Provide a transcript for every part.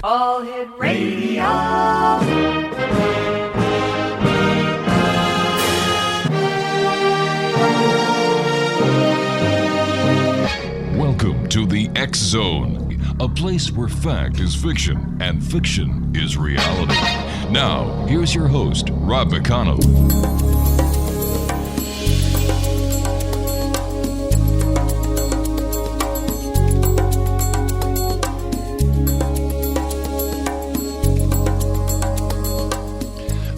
All Hit Radio. Welcome to the X Zone, a place where fact is fiction and fiction is reality. Now, here's your host, Rob McConnell.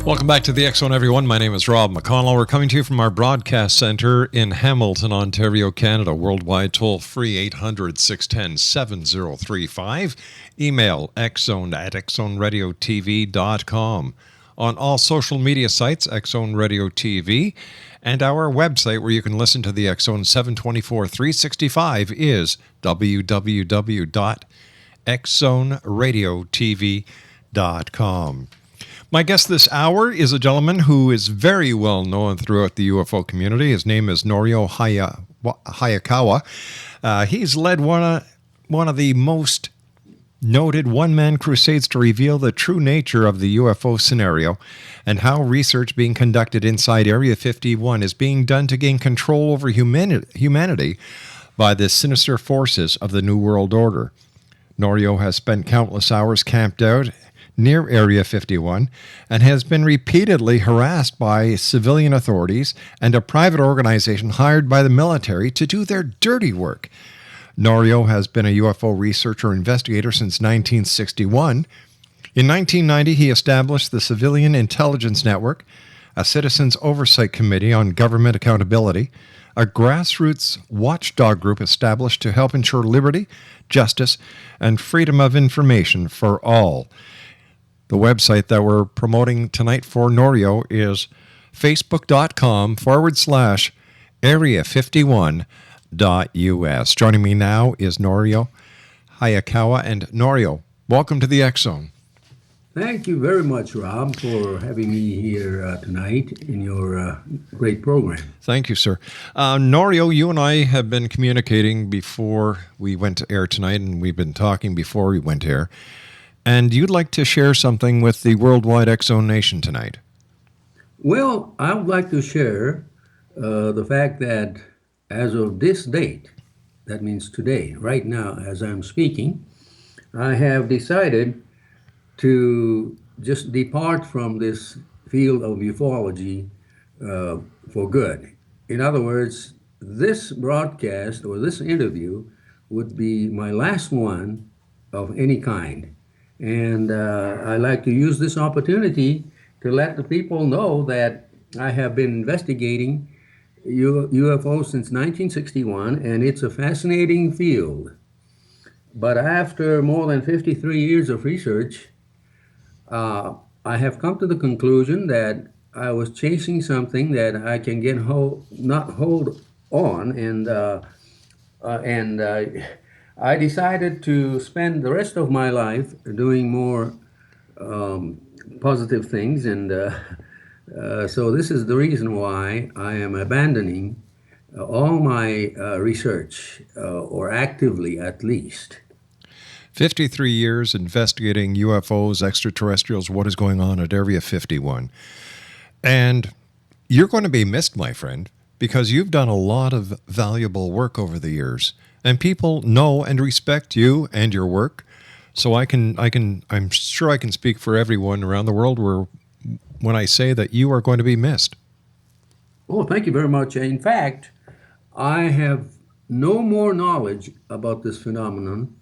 Welcome back to the X Zone, everyone. My name is Rob McConnell. We're coming to you from our broadcast center in Hamilton, Ontario, Canada. Worldwide toll-free 800-610-7035. Email xzone@xzoneradiotv.com. On all social media sites, X Zone Radio TV. And our website where you can listen to the X Zone 724-365 is www.xzoneradiotv.com. My guest this hour is a gentleman who is very well known throughout the UFO community. His name is Norio Hayakawa. He's led one of the most noted one-man crusades to reveal the true nature of the UFO scenario and how research being conducted inside Area 51 is being done to gain control over humanity by the sinister forces of the New World Order. Norio has spent countless hours camped out near Area 51 and has been repeatedly harassed by civilian authorities and a private organization hired by the military to do their dirty work. Norio has been a UFO researcher investigator since 1961. In 1990, he established the Civilian Intelligence Network, a Citizens Oversight Committee on Government Accountability, a grassroots watchdog group established to help ensure liberty, justice, and freedom of information for all. The website that we're promoting tonight for Norio is facebook.com/area51.us. Joining me now is Norio Hayakawa. And Norio, welcome to the X Zone. Thank you very much, Rob, for having me here tonight in your great program. Thank you, sir. Norio, you and I have been communicating before we went to air tonight, and we've been talking before we went to air. And you'd like to share something with the worldwide X Zone Nation tonight. Well, I would like to share the fact that as of this date, that means today, right now, as I'm speaking, I have decided to just depart from this field of ufology for good. In other words, this broadcast or this interview would be my last one of any kind. And I like to use this opportunity to let the people know that I have been investigating UFOs since 1961, and it's a fascinating field. But after more than 53 years of research, I have come to the conclusion that I was chasing something that I can not hold on, and I decided to spend the rest of my life doing more positive things, and so this is the reason why I am abandoning all my research, or actively at least. 53 years investigating UFOs, extraterrestrials, what is going on at Area 51. And you're going to be missed, my friend, because you've done a lot of valuable work over the years. And people know and respect you and your work. So I'm sure I can speak for everyone around the world when I say that you are going to be missed. Oh, thank you very much. In fact, I have no more knowledge about this phenomenon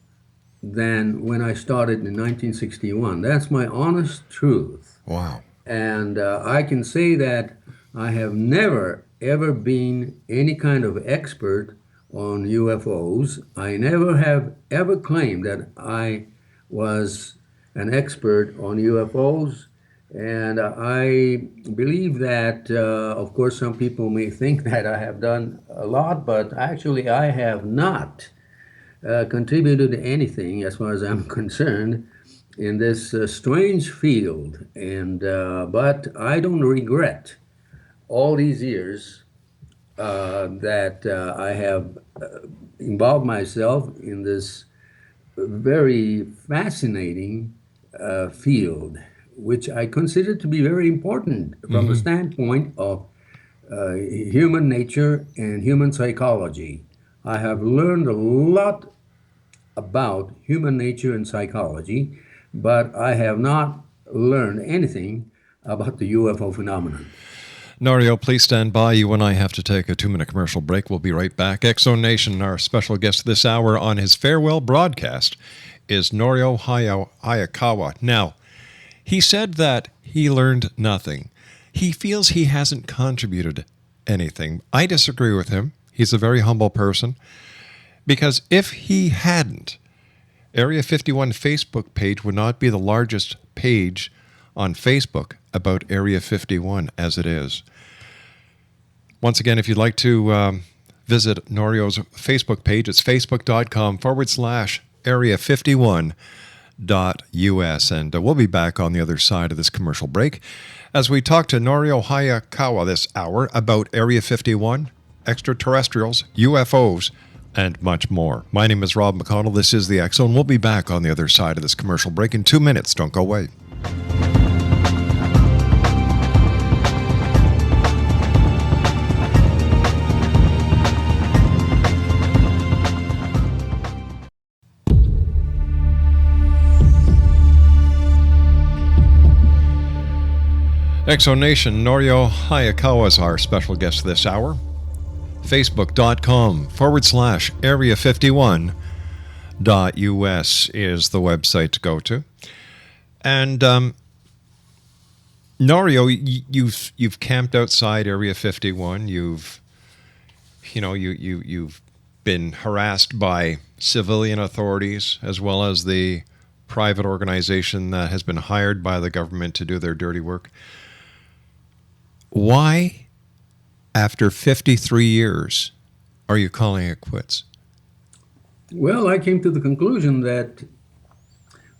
than when I started in 1961. That's my honest truth. Wow. And I can say that I have never, ever been any kind of expert on UFOs. I never have ever claimed that I was an expert on UFOs. And I believe that, of course, some people may think that I have done a lot, but actually I have not contributed anything, as far as I'm concerned, in this strange field. And but I don't regret all these years that I have involved myself in this very fascinating field, which I consider to be very important from the standpoint of human nature and human psychology. I have learned a lot about human nature and psychology, but I have not learned anything about the UFO phenomenon. Norio, please stand by. You and I have to take a 2-minute commercial break. We'll be right back. Exo Nation, our special guest this hour on his farewell broadcast is Norio Hayakawa. Now, he said that he learned nothing. He feels he hasn't contributed anything. I disagree with him. He's a very humble person. Because if he hadn't, Area 51 Facebook page would not be the largest page on Facebook about Area 51 as it is. Once again, if you'd like to visit Norio's Facebook page, it's facebook.com/area51.us. And we'll be back on the other side of this commercial break as we talk to Norio Hayakawa this hour about Area 51, extraterrestrials, UFOs, and much more. My name is Rob McConnell. This is the X Zone. We'll be back on the other side of this commercial break in 2 minutes. Don't go away. Exo Nation, Norio Hayakawa is our special guest this hour. Facebook.com/area51.us is the website to go to. And Norio, you've camped outside Area 51. You've been harassed by civilian authorities as well as the private organization that has been hired by the government to do their dirty work. Why, after 53 years, are you calling it quits? Well, I came to the conclusion that,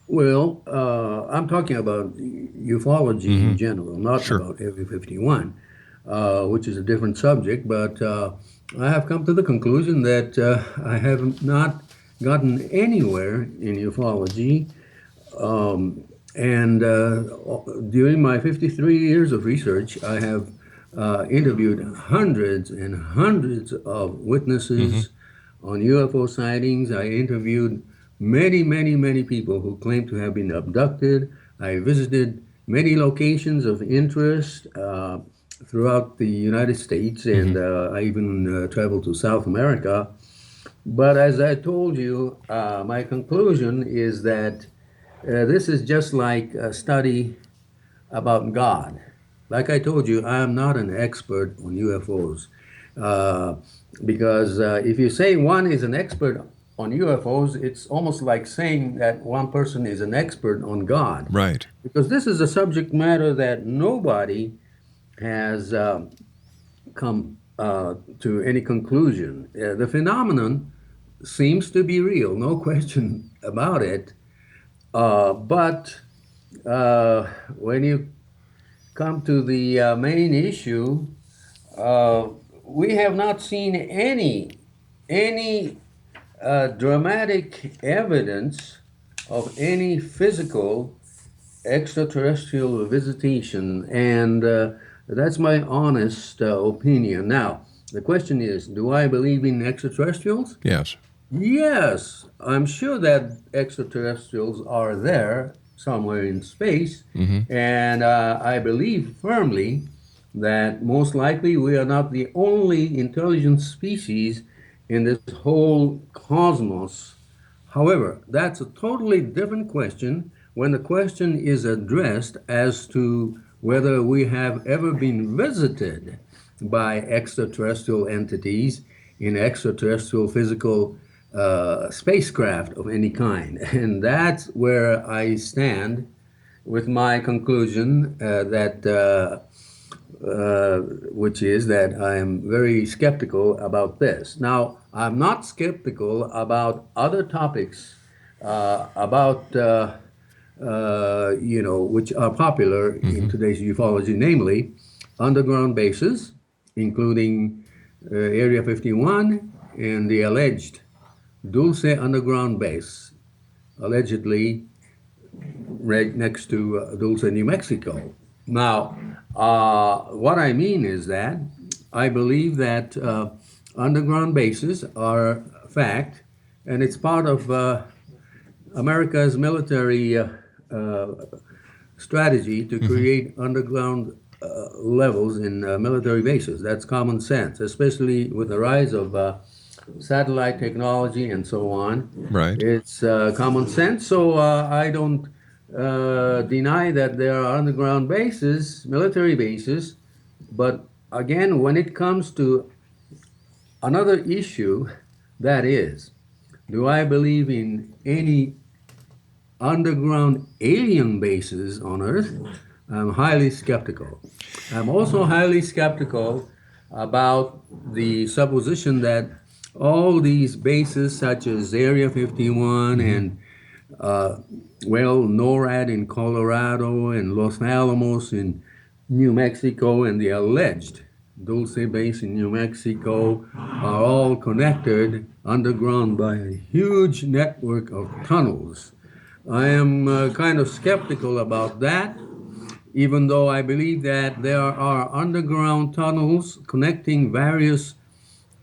I'm talking about ufology in general, not about Area 51, which is a different subject, but I have come to the conclusion that I have not gotten anywhere in ufology. And during my 53 years of research, I have interviewed hundreds and hundreds of witnesses on UFO sightings. I interviewed many people who claim to have been abducted. I visited many locations of interest throughout the United States, and I even traveled to South America. But as I told you, my conclusion is that this is just like a study about God. Like I told you, I am not an expert on UFOs. Because if you say one is an expert on UFOs, it's almost like saying that one person is an expert on God. Right. Because this is a subject matter that nobody has come to any conclusion. The phenomenon seems to be real, no question about it. But when you come to the main issue, we have not seen any dramatic evidence of any physical extraterrestrial visitation, and that's my honest opinion. Now, the question is, do I believe in extraterrestrials? Yes. Yes, I'm sure that extraterrestrials are there somewhere in space, and I believe firmly that most likely we are not the only intelligent species in this whole cosmos. However, that's a totally different question when the question is addressed as to whether we have ever been visited by extraterrestrial entities in extraterrestrial physical spacecraft of any kind. And that's where I stand with my conclusion which is that I am very skeptical about this. Now, I'm not skeptical about other topics which are popular in today's ufology, namely underground bases, including Area 51 and the alleged Dulce underground base. allegedly right next to Dulce, New Mexico. Now, what I mean is that I believe that underground bases are a fact, and it's part of America's military strategy to create underground levels in military bases. That's common sense, especially with the rise of satellite technology and so on. Right. It's common sense, so I don't deny that there are underground bases, military bases, but again, when it comes to another issue, that is, do I believe in any underground alien bases on Earth? I'm highly skeptical. I'm also highly skeptical about the supposition that all these bases, such as Area 51 and, NORAD in Colorado and Los Alamos in New Mexico and the alleged Dulce base in New Mexico, are all connected underground by a huge network of tunnels. I am kind of skeptical about that, even though I believe that there are underground tunnels connecting various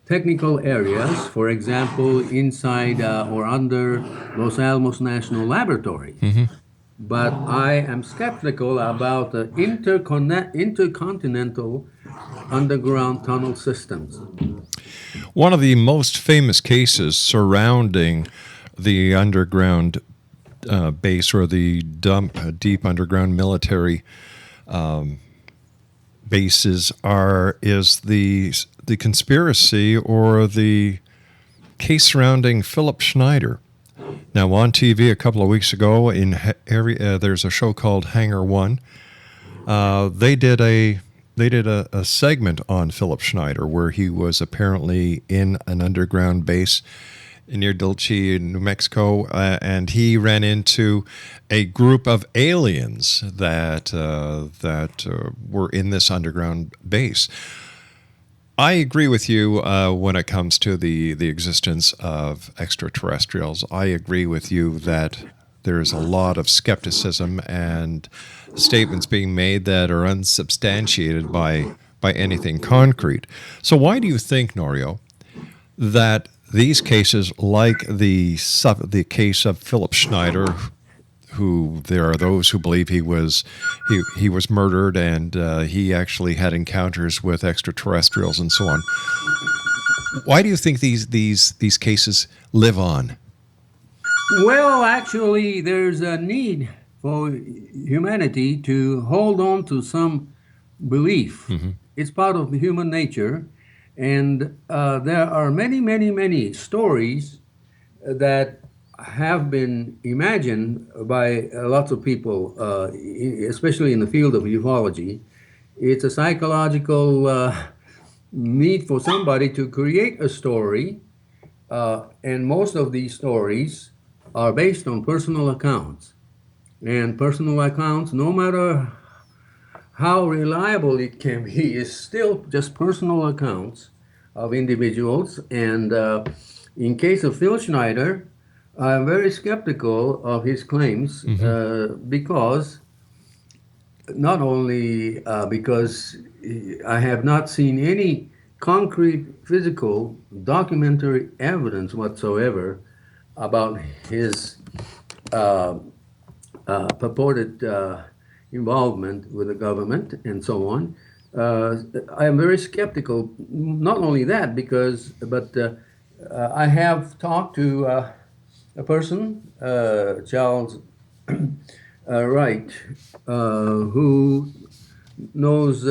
technical areas, for example, inside or under Los Alamos National Laboratory. But I am skeptical about the intercontinental underground tunnel systems. One of the most famous cases surrounding the underground base or the deep underground military bases is the conspiracy or the case surrounding Philip Schneider. Now, on TV a couple of weeks ago, there's a show called Hangar One. They did a segment on Philip Schneider where he was apparently in an underground base near Dulce, New Mexico, and he ran into a group of aliens that were in this underground base. I agree with you when it comes to the existence of extraterrestrials. I agree with you that there's a lot of skepticism and statements being made that are unsubstantiated by anything concrete. So why do you think, Norio, that these cases, like the case of Philip Schneider, who there are those who believe he was murdered and he actually had encounters with extraterrestrials and so on. Why do you think these cases live on? Well, actually, there's a need for humanity to hold on to some belief. Mm-hmm. It's part of human nature. And there are many, many, many stories that have been imagined by lots of people, especially in the field of ufology. It's a psychological need for somebody to create a story, and most of these stories are based on personal accounts. And personal accounts, no matter how reliable it can be, is still just personal accounts of individuals. And in case of Phil Schneider, I'm very skeptical of his claims because not only because I have not seen any concrete physical documentary evidence whatsoever about his purported involvement with the government and so on. I am very skeptical. Not only that, but I have talked to a person, Charles Wright, who knows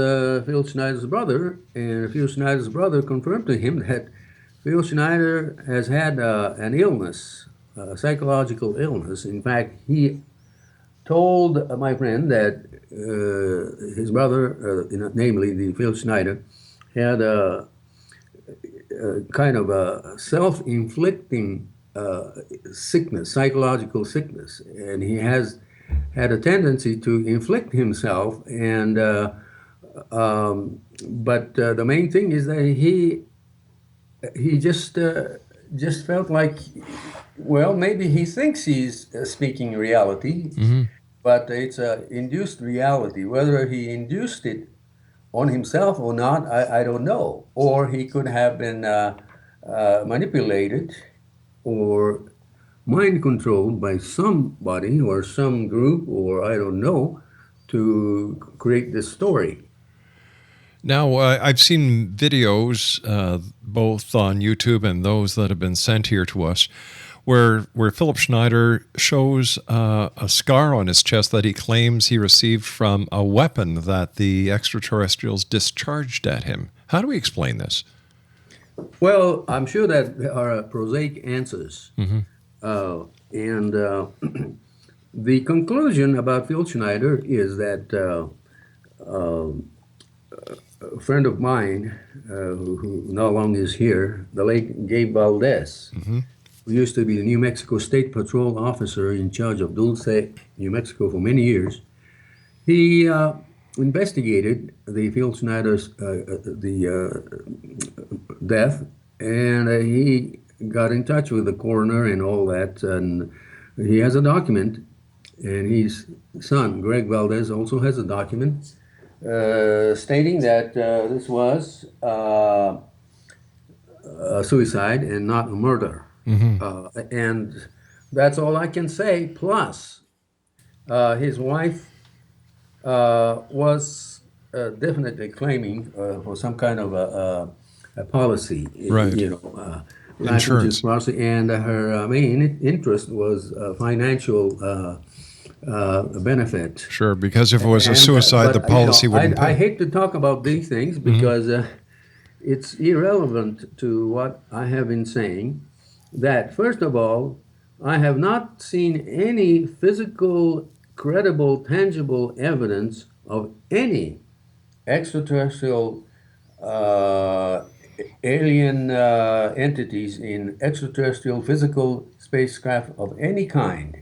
Phil Schneider's brother, and Phil Schneider's brother confirmed to him that Phil Schneider has had an illness, a psychological illness. In fact, he told my friend that his brother, namely the Phil Schneider, had a kind of a self-inflicting sickness, psychological sickness, and he has had a tendency to inflict himself. And but the main thing is that he just just felt like, well, maybe he thinks he's speaking reality, but it's a induced reality. Whether he induced it on himself or not, I don't know. Or he could have been manipulated or mind controlled by somebody or some group, or I don't know, to create this story. Now, I've seen videos, both on YouTube and those that have been sent here to us, where Philip Schneider shows a scar on his chest that he claims he received from a weapon that the extraterrestrials discharged at him. How do we explain this? Well, I'm sure that there are prosaic answers. And the conclusion about Phil Schneider is that a friend of mine, who no longer is here, the late Gabe Valdez, who used to be the New Mexico State Patrol officer in charge of Dulce, New Mexico for many years, he investigated the Phil Schneider's death, and he got in touch with the coroner and all that, and he has a document, and his son, Greg Valdez, also has a document stating that this was a suicide and not a murder. And that's all I can say. Plus, his wife was definitely claiming for some kind of a policy, Right. insurance policy, and her main interest was financial benefit. Sure, because if it was a suicide, the policy wouldn't I pay. hate to talk about these things because it's irrelevant to what I have been saying. That, first of all, I have not seen any physical, credible, tangible evidence of any extraterrestrial alien entities in extraterrestrial physical spacecraft of any kind.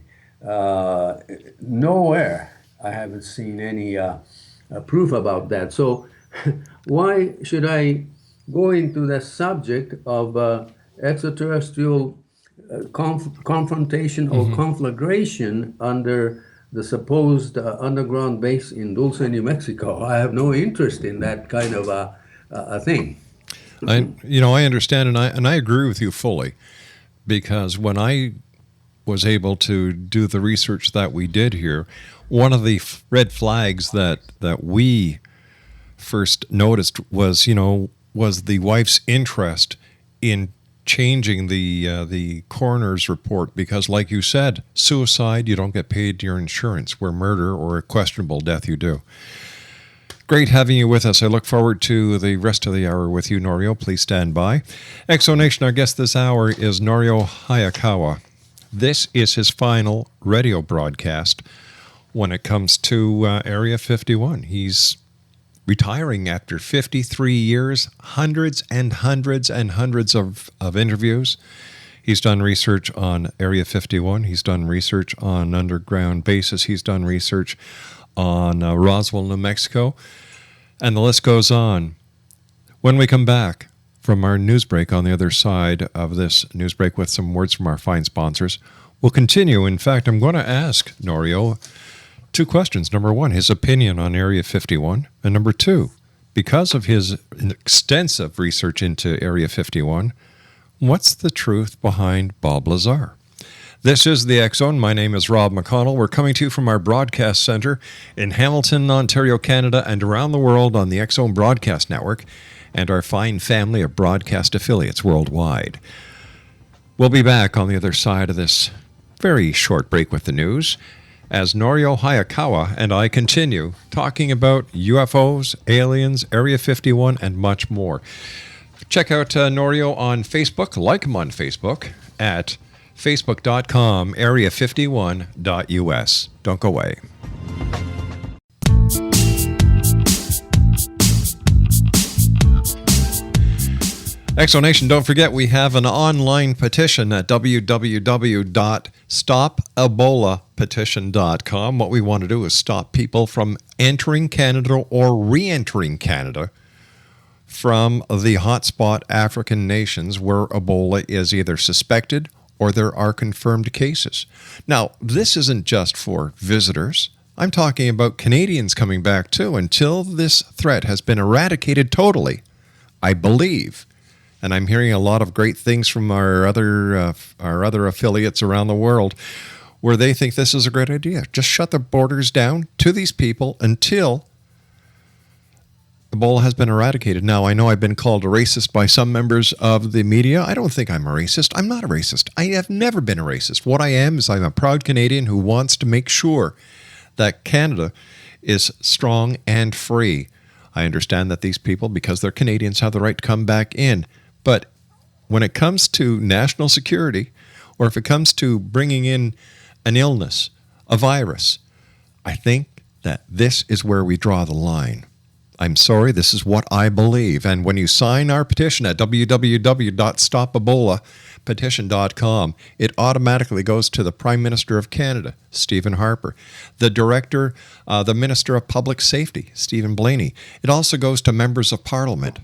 Nowhere I haven't seen any proof about that. So why should I go into the subject of extraterrestrial confrontation or conflagration under the supposed underground base in Dulce, New Mexico? I have no interest in that kind of a thing. I understand, and I agree with you fully, because when I was able to do the research that we did here, one of the red flags that we first noticed was the wife's interest in changing the coroner's report, because, like you said, suicide, you don't get paid your insurance, where murder or a questionable death you do. Great having you with us. I look forward to the rest of the hour with you, Norio. Please stand by. Exonation, our guest this hour is Norio Hayakawa. This is his final radio broadcast when it comes to Area 51. He's retiring after 53 years, hundreds and hundreds and hundreds of interviews. He's done research on Area 51. He's done research on underground bases. He's done research on Roswell, New Mexico, and the list goes on. When we come back from our news break, on the other side of this news break with some words from our fine sponsors, we'll continue. In fact, I'm going to ask Norio two questions. Number one, his opinion on Area 51, and number two, because of his extensive research into Area 51, what's the truth behind Bob Lazar? This is the X Zone. My name is Rob McConnell. We're coming to you from our broadcast center in Hamilton, Ontario, Canada, and around the world on the X Zone Broadcast Network and our fine family of broadcast affiliates worldwide. We'll be back on the other side of this very short break with the news as Norio Hayakawa and I continue talking about UFOs, aliens, Area 51, and much more. Check out Norio on Facebook. Like him on Facebook at facebook.com area51.us. Don't go away. Exonation, don't forget we have an online petition at www.stopebolapetition.com. What we want to do is stop people from entering Canada or re-entering Canada from the hotspot African nations where Ebola is either suspected or there are confirmed cases. Now, this isn't just for visitors. I'm talking about Canadians coming back too. Until this threat has been eradicated totally, I believe, and I'm hearing a lot of great things from our other affiliates around the world, where they think this is a great idea. Just shut the borders down to these people until Ebola has been eradicated. Now, I know I've been called a racist by some members of the media. I don't think I'm a racist. I'm not a racist. I have never been a racist. What I am is I'm a proud Canadian who wants to make sure that Canada is strong and free. I understand that these people, because they're Canadians, have the right to come back in. But when it comes to national security, or if it comes to bringing in an illness, a virus, I think that this is where we draw the line. I'm sorry, this is what I believe. And when you sign our petition at www.stopebolapetition.com, it automatically goes to the Prime Minister of Canada, Stephen Harper, the Minister of Public Safety, Stephen Blaney. It also goes to members of Parliament.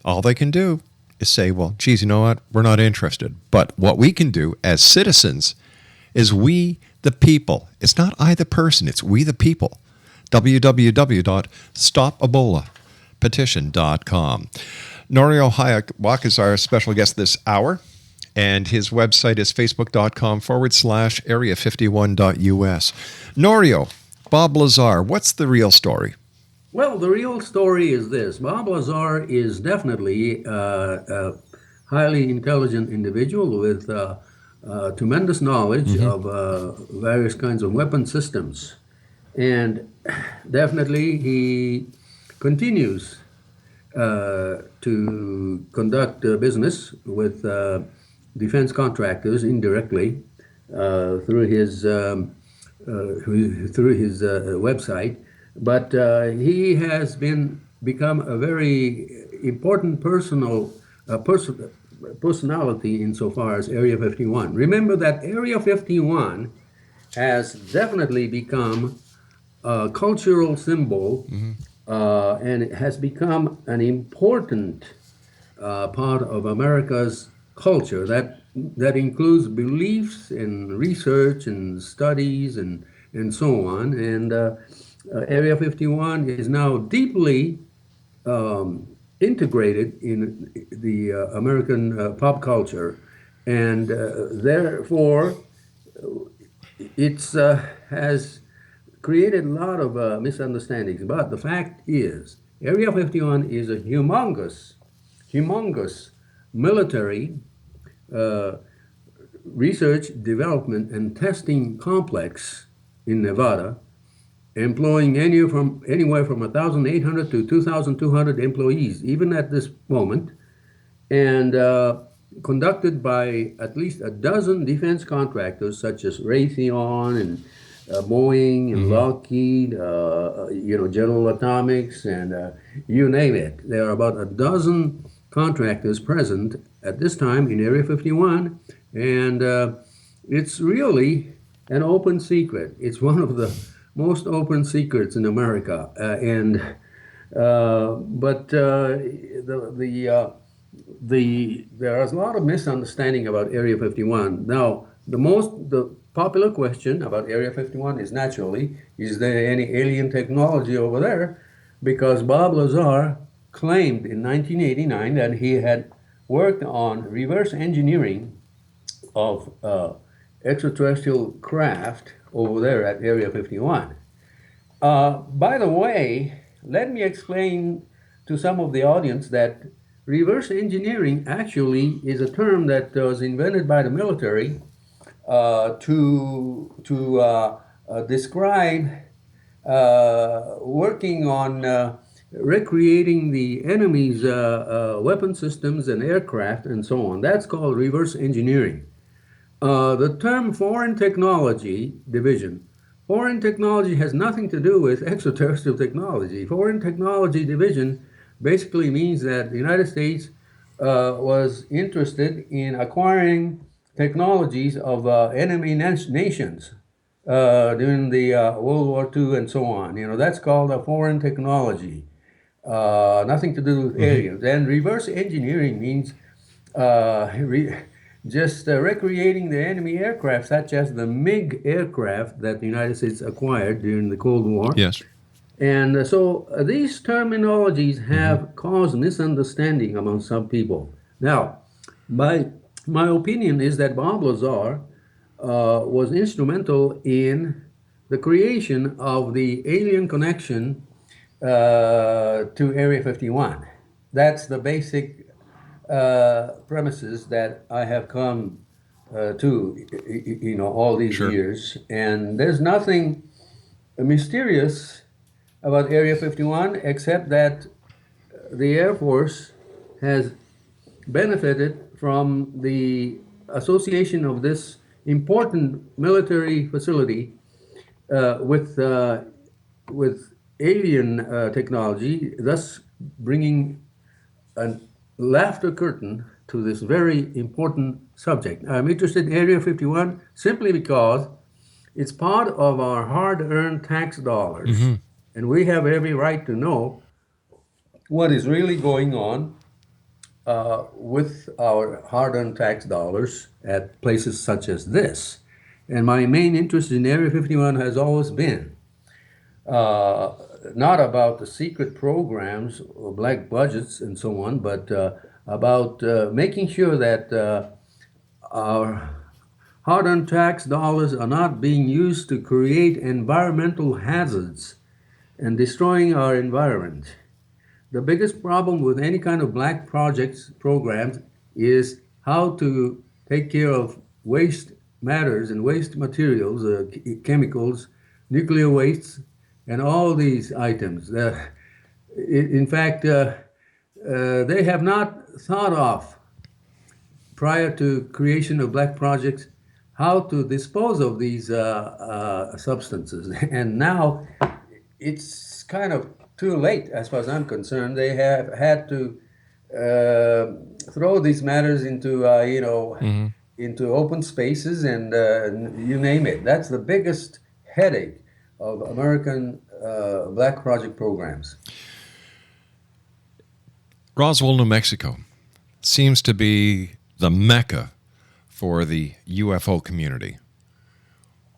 All they can do is say, well, geez, you know what? We're not interested. But what we can do as citizens is we, the people. It's not I, the person. It's we, the people. www.stopebolapetition.com. Norio Hayakawa is our special guest this hour, and his website is facebook.com/area51.us. Norio, Bob Lazar, what's the real story? Well, the real story is this. Bob Lazar is definitely a highly intelligent individual with tremendous knowledge of various kinds of weapon systems. And definitely he continues to conduct business with defense contractors indirectly through his website. But he has become a very important personality insofar as Area 51. Remember that Area 51 has definitely become a cultural symbol, and it has become an important part of America's culture that includes beliefs and research and studies and so on. And Area 51 is now deeply integrated in the American pop culture, and therefore it has created a lot of misunderstandings. But the fact is, Area 51 is a humongous military research, development, and testing complex in Nevada, employing anywhere from 1,800 to 2,200 employees, even at this moment, and conducted by at least a dozen defense contractors such as Raytheon and Boeing and Lockheed, General Atomics, and you name it. There are about a dozen contractors present at this time in Area 51, and it's really an open secret. It's one of the most open secrets in America, but there is a lot of misunderstanding about Area 51. Now, the popular question about Area 51 is naturally, is there any alien technology over there? Because Bob Lazar claimed in 1989 that he had worked on reverse engineering of extraterrestrial craft over there at Area 51. By the way, let me explain to some of the audience that reverse engineering actually is a term that was invented by the military to describe working on recreating the enemy's weapon systems and aircraft and so on. That's called reverse engineering. The term foreign technology division. Foreign technology has nothing to do with extraterrestrial technology. Foreign technology division basically means that the United States was interested in acquiring technologies of enemy nations during the World War II and so on. That's called a foreign technology. nothing to do with aliens. And reverse engineering means just recreating the enemy aircraft, such as the MiG aircraft that the United States acquired during the Cold War. Yes. And so these terminologies have caused misunderstanding among some people. Now, my opinion is that Bob Lazar was instrumental in the creation of the alien connection to Area 51. That's the basic premises that I have come to, all these years. And there's nothing mysterious about Area 51 except that the Air Force has benefited from the association of this important military facility with alien technology, thus bringing a laughter curtain to this very important subject. I'm interested in Area 51 simply because it's part of our hard-earned tax dollars, and we have every right to know what is really going on with our hard-earned tax dollars at places such as this. And my main interest in Area 51 has always been not about the secret programs or black budgets and so on, but about making sure that our hard-earned tax dollars are not being used to create environmental hazards and destroying our environment. The biggest problem with any kind of black projects programs is how to take care of waste matters and waste materials, chemicals, nuclear wastes, and all these items. In fact, they have not thought of, prior to creation of black projects, how to dispose of these substances. And now it's kind of too late, as far as I'm concerned. They have had to throw these matters into, into open spaces and you name it. That's the biggest headache of American black project programs. Roswell, New Mexico seems to be the mecca for the UFO community.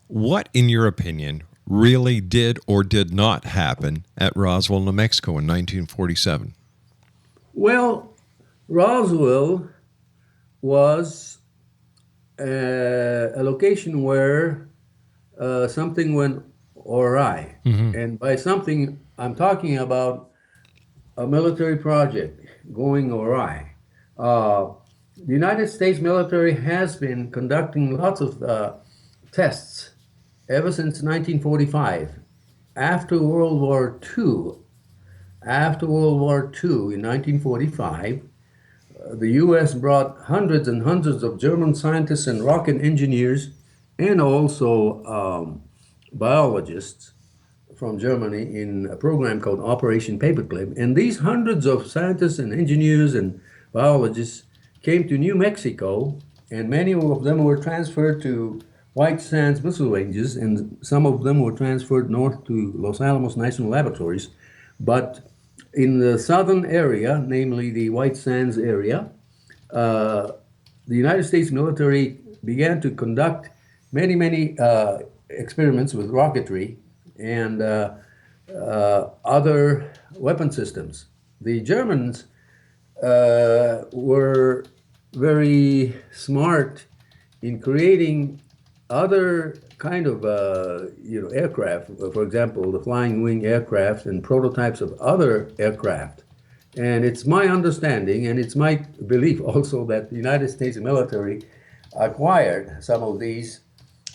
What, in your opinion, really did or did not happen at Roswell, New Mexico in 1947? Well, Roswell was a location where something went awry. And by something, I'm talking about a military project going awry. The United States military has been conducting lots of tests ever since 1945. After World War II, in 1945, the U.S. brought hundreds and hundreds of German scientists and rocket engineers and also biologists from Germany in a program called Operation Paperclip. And these hundreds of scientists and engineers and biologists came to New Mexico, and many of them were transferred to White Sands missile ranges, and some of them were transferred north to Los Alamos National Laboratories. But in the southern area, namely the White Sands area, the United States military began to conduct many experiments with rocketry and other weapon systems. The Germans were very smart in creating other kind of aircraft, for example, the flying wing aircraft and prototypes of other aircraft. And it's my understanding, and it's my belief also, that the United States military acquired some of these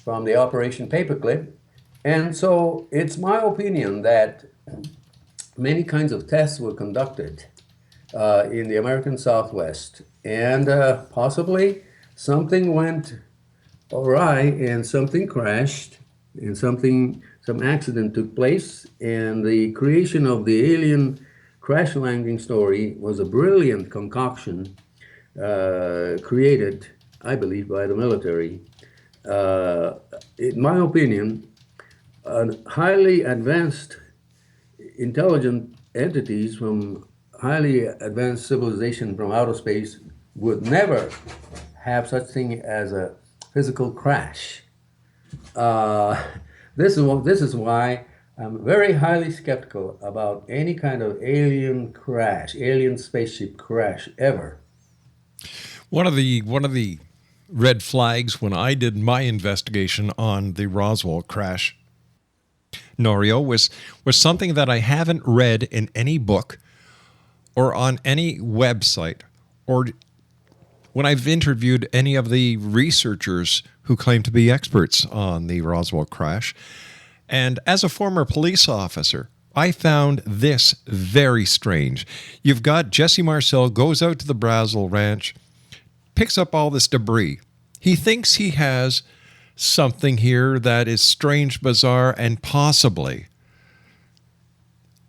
from the Operation Paperclip. And so it's my opinion that many kinds of tests were conducted in the American Southwest, and possibly something went awry and something crashed and some accident took place, and the creation of the alien crash landing story was a brilliant concoction created, I believe, by the military. In my opinion, a highly advanced, intelligent entities from highly advanced civilization from outer space would never have such thing as a physical crash. Uh, this is why I'm very highly skeptical about any kind of alien crash, alien spaceship crash ever. One of the red flags when I did my investigation on the Roswell crash, Norio, was something that I haven't read in any book or on any website or when I've interviewed any of the researchers who claim to be experts on the Roswell crash. And as a former police officer, I found this very strange. You've got Jesse Marcel goes out to the Brazel Ranch, picks up all this debris. He thinks he has something here that is strange, bizarre, and possibly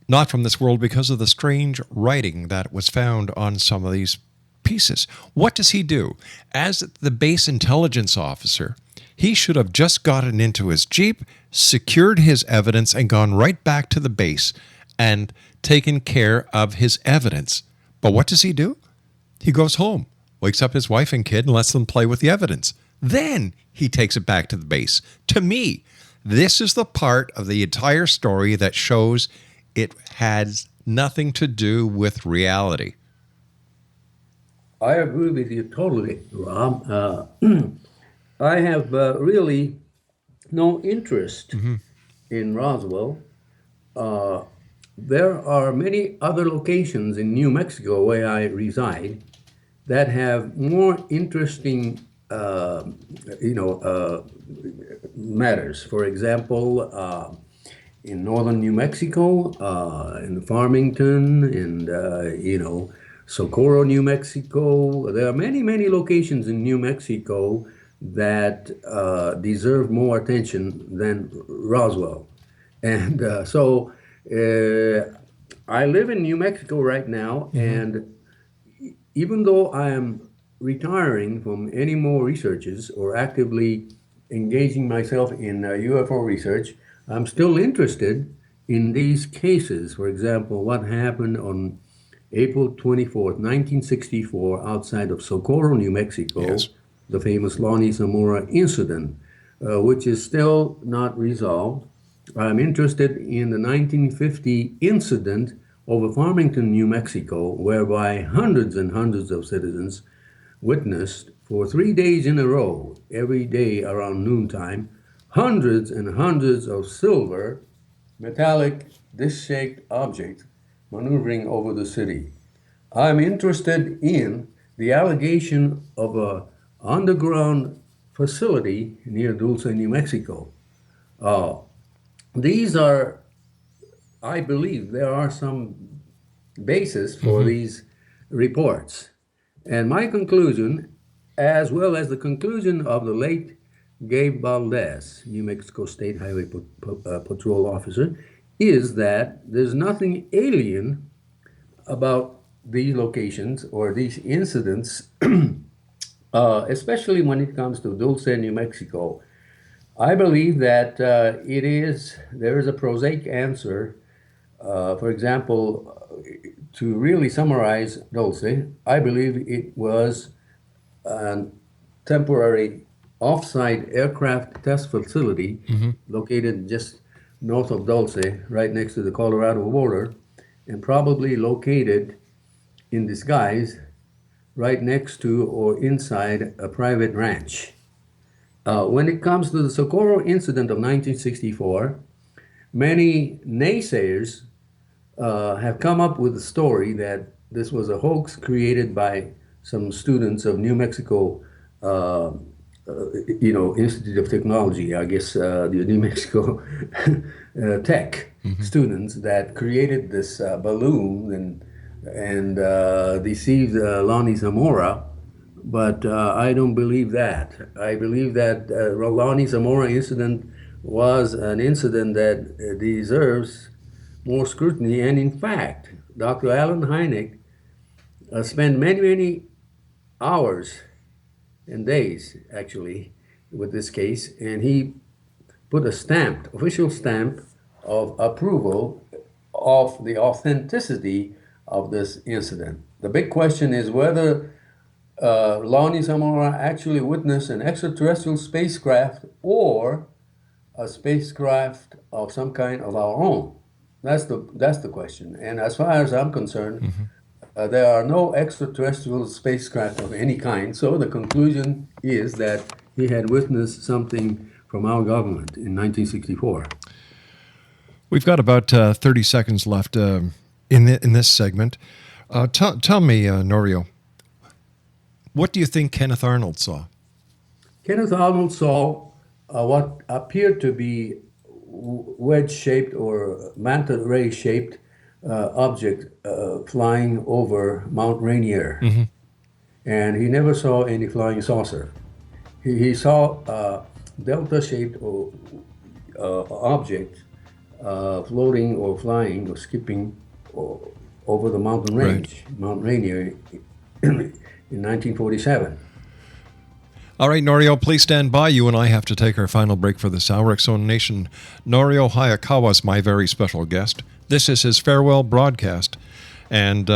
not from this world because of the strange writing that was found on some of these pieces. What does he do? As the base intelligence officer, he should have just gotten into his Jeep, secured his evidence, and gone right back to the base and taken care of his evidence. But what does he do? He goes home, wakes up his wife and kid, and lets them play with the evidence. Then he takes it back to the base. To me, this is the part of the entire story that shows it has nothing to do with reality. I agree with you totally, Rob. I have really no interest in Roswell. There are many other locations in New Mexico where I reside that have more interesting, matters. For example, in northern New Mexico, in Farmington, and Socorro, New Mexico. There are many, many locations in New Mexico that deserve more attention than Roswell. And so I live in New Mexico right now, and even though I am retiring from any more researches or actively engaging myself in UFO research, I'm still interested in these cases. For example, what happened on April 24th, 1964, outside of Socorro, New Mexico, Yes. the famous Lonnie Zamora incident, which is still not resolved. I'm interested in the 1950 incident over Farmington, New Mexico, whereby hundreds and hundreds of citizens witnessed for 3 days in a row, every day around noontime, hundreds and hundreds of silver, metallic, disc-shaped objects maneuvering over the city. I'm interested in the allegation of an underground facility near Dulce, New Mexico. These are, I believe, there are some basis for these reports. And my conclusion, as well as the conclusion of the late Gabe Valdez, New Mexico State Highway Patrol officer, is that there's nothing alien about these locations or these incidents, especially when it comes to Dulce, New Mexico. I believe that there is a prosaic answer. For example, to really summarize Dulce, I believe it was a temporary off-site aircraft test facility located just north of Dulce, right next to the Colorado border, and probably located in disguise right next to or inside a private ranch. When it comes to the Socorro incident of 1964, many naysayers have come up with a story that this was a hoax created by some students of New Mexico Institute of Technology, I guess the New Mexico Tech students that created this balloon and deceived Lonnie Zamora. But I don't believe that. I believe that Lonnie Zamora incident was an incident that deserves more scrutiny. And in fact, Dr. Alan Hynek spent many, many hours and days, actually, with this case, and he put a official stamp of approval of the authenticity of this incident. The big question is whether Lonnie Samora actually witnessed an extraterrestrial spacecraft or a spacecraft of some kind of our own. That's the question. And as far as I'm concerned, there are no extraterrestrial spacecraft of any kind. So the conclusion is that he had witnessed something from our government in 1964. We've got about 30 seconds left in this segment. Tell me, Norio, what do you think Kenneth Arnold saw? Kenneth Arnold saw what appeared to be wedge-shaped or manta ray-shaped object flying over Mount Rainier. And he never saw any flying saucer. He saw a delta-shaped object floating or flying or skipping over the mountain range, Mount Rainier, in 1947. All right, Norio, please stand by. You and I have to take our final break for this hour. X Zone Nation, Norio Hayakawa is my very special guest. This is his farewell broadcast. And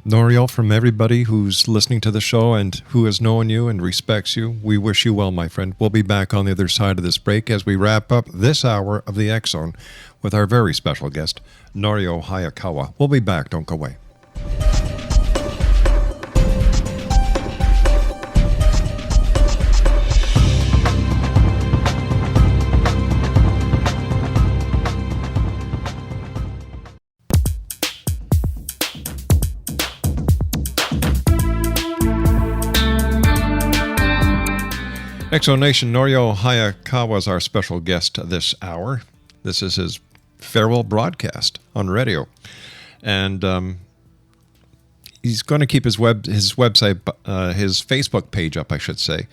Norio, from everybody who's listening to the show and who has known you and respects you, we wish you well, my friend. We'll be back on the other side of this break as we wrap up this hour of the X Zone with our very special guest, Norio Hayakawa. We'll be back. Don't go away. X Zone Nation, Norio Hayakawa is our special guest this hour. This is his farewell broadcast on radio. And he's going to keep his website, his Facebook page up, I should say,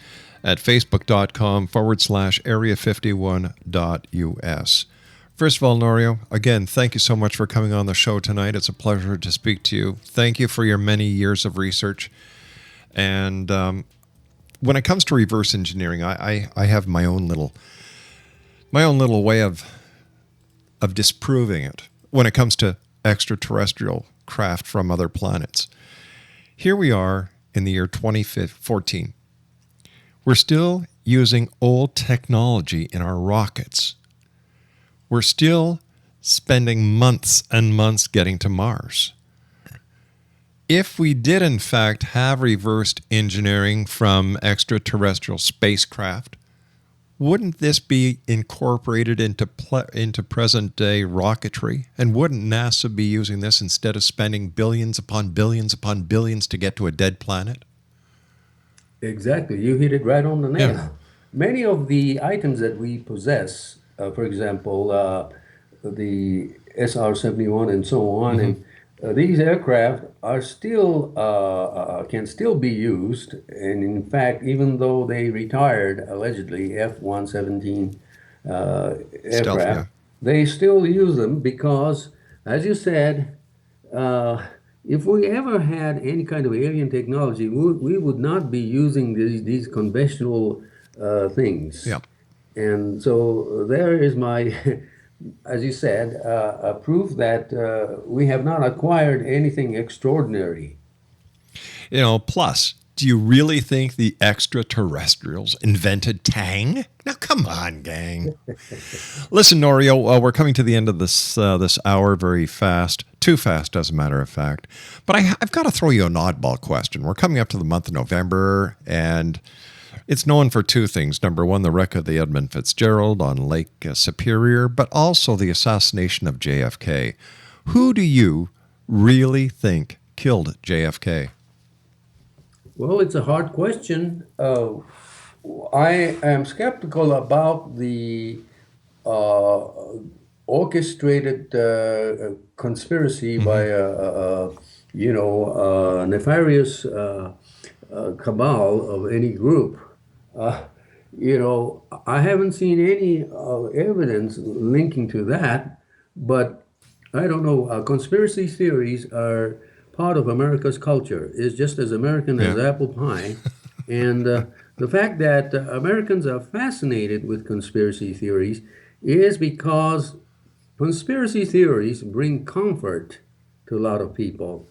at facebook.com/area51.us. First of all, Norio, again, thank you so much for coming on the show tonight. It's a pleasure to speak to you. Thank you for your many years of research. And when it comes to reverse engineering, I have my own little way of disproving it when it comes to extraterrestrial craft from other planets. Here we are in the year 2014. We're still using old technology in our rockets. We're still spending months and months getting to Mars. If we did, in fact, have reversed engineering from extraterrestrial spacecraft, wouldn't this be incorporated into present-day rocketry? And wouldn't NASA be using this instead of spending billions upon billions upon billions to get to a dead planet? Exactly. You hit it right on the nail. Yeah. Many of the items that we possess, for example, the SR-71 and so on, and these aircraft are still can still be used, and in fact, even though they retired allegedly F-117 aircraft, they still use them because, as you said, if we ever had any kind of alien technology, we would not be using these conventional things. Yeah. And so there is my as you said, a proof that we have not acquired anything extraordinary. Plus, do you really think the extraterrestrials invented Tang? Now, come on, gang. Listen, Norio, we're coming to the end of this hour very fast. Too fast, as a matter of fact. But I've got to throw you an oddball question. We're coming up to the month of November, and it's known for two things. Number one, the wreck of the Edmund Fitzgerald on Lake Superior, but also the assassination of JFK. Who do you really think killed JFK? Well, it's a hard question. I am skeptical about the orchestrated conspiracy by a nefarious cabal of any group. I haven't seen any evidence linking to that, but I don't know. Conspiracy theories are part of America's culture. It's just as American as apple pie. And the fact that Americans are fascinated with conspiracy theories is because conspiracy theories bring comfort to a lot of people.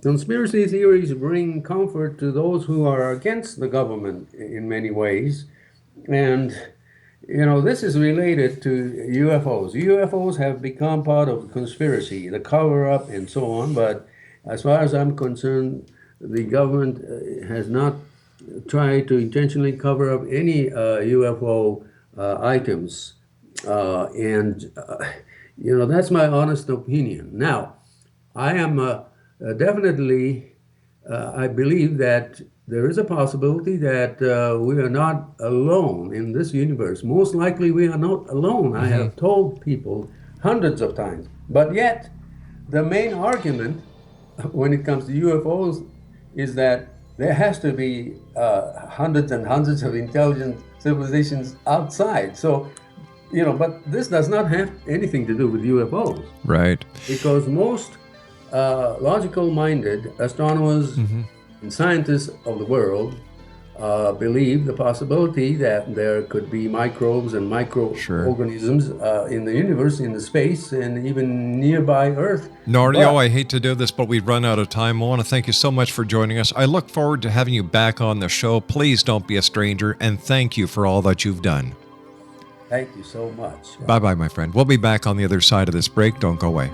Conspiracy theories bring comfort to those who are against the government in many ways. And, this is related to UFOs. UFOs have become part of conspiracy, the cover-up and so on. But as far as I'm concerned, the government has not tried to intentionally cover up any UFO items. That's my honest opinion. Now, I am definitely, I believe that there is a possibility that we are not alone in this universe. Most likely we are not alone. I have told people hundreds of times. But yet, the main argument when it comes to UFOs is that there has to be hundreds and hundreds of intelligent civilizations outside. So, but this does not have anything to do with UFOs. Right. Because most logical-minded astronomers and scientists of the world believe the possibility that there could be microbes and microorganisms in the universe, in the space, and even nearby Earth. Norio, I hate to do this, but we've run out of time. I want to thank you so much for joining us. I look forward to having you back on the show. Please don't be a stranger, and thank you for all that you've done. Thank you so much. Bye-bye, my friend. We'll be back on the other side of this break. Don't go away.